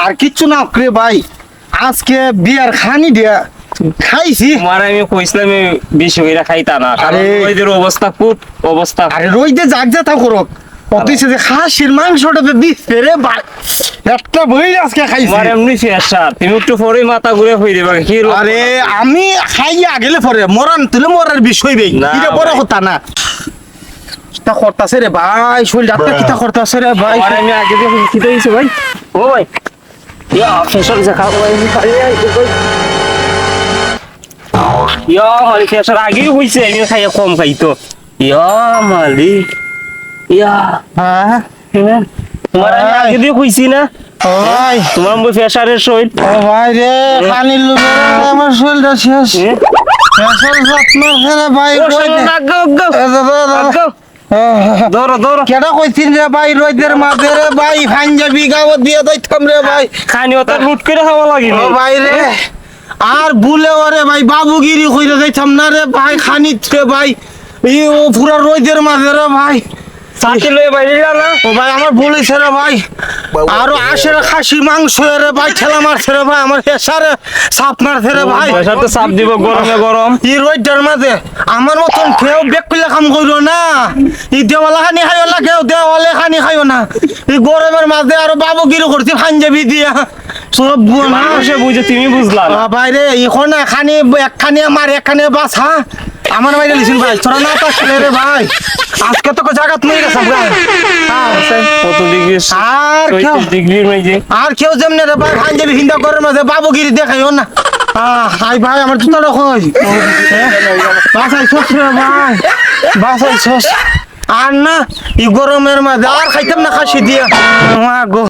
আর কিচ্ছু না রে ভাই, আজকে বিয়ার খানি দিয়া খাইছি। তোমার আমি কইছিলাম বেশি কইরা খাইতা না, কারণ আরে ওইদের অবস্থা খুব অবস্থা। আরে রইতে জাগ যা করক, অতিছে যে খাসির মাংসটা দিচ্ছে রে ভাই, একটা বই আজকে খাইছি। তোমার এমনি ফেসার, তুমি একটু পরে মাথা ঘুরে হই দেবা কি? আরে আমি খাইয়া গেলে পরে মরান তুলে মরার বিষয় বেই, না এটা বড় ভাই। কথা না। কিতা করতাছে রে ভাই, শরীর ডাক্তার কিতা করতাছে রে ভাই। তোমার আমি আগে দিয়ে খিদে হইছে ভাই। ও ভাই ইয়া ফেসার যে খাও ভাই, খাই ভাই। ইয়া মালি ফেসার আগেই হইছে, আমি খাইয়া কম খাইতো। ইয়া মালি ইয়া হ্যাঁ তোমার আমি আগে দিয়ে কইছি না, ও ভাই, তোমার বই ফেসারের শরীর। ও ভাই রে, খানি লুবে আমার শরীরটা শেষ। ফেসার যত্ন রে ভাই, ধরো ধরো কেডা কইছিন রে ভাই, রইদের মাঝে রে ভাই পাঞ্জাবি গাওয়া দিয়ে দইতাম রে ভাই। খানি ওটা লুট করে খাওয়া লাগিল। ও ভাই রে, আর ভুলে ওরে ভাই বাবুগিরি কইরা যাইতাম না রে ভাই, খানিত রে ভাই ই ও পুরা রইদের মাঝে রে ভাই। সাথে লয়ে বাইরে না। ও ভাই আমার ভুল হইছে রে ভাই, আরো আসে রে খাসি মাংস রে ভাই, ঠেলা মারছে রে ভাই, আমার হেসারে সাপ মারছে রে ভাই। ফেসার তো চাপ দিব, গরমে গরম। ই রইটার মাঝে আমার মতন কেউ বেকুলে কাম করিও না, ই দেওয়ালা খানি খাইও না, কেউ দেওয়ালে খানি খাইও না। এই গরমের মাঝে আরো বাবুগিরি করছি পাঞ্জাবি দিয়া, সব মানুষে বুঝে তুমি বুঝলা না। বাইরে এখন না খানি একখানি আমার একখানি বাস। হ্যাঁ আমার বাইরে লিখিন ভাই, তোরা না পাচ্ছিলে রে ভাই, আজকে তো জাগাত নিয়ে গেছে ভাই। কত ডিগ্রি? আর কেউ ডিগ্রির মাঝে আর কেউ যেমনি রে ভাই পাঞ্জাবি হিন্দা করে মাঝে বাবুগিরি দেখাইও না। হাই ভাই আমার জুতাটা কই, বাসাই ছোস রে ভাই, বাসাই ছোস। আর না এই গরমের মাঝে আর খাইতাম না খাসি দিয়া।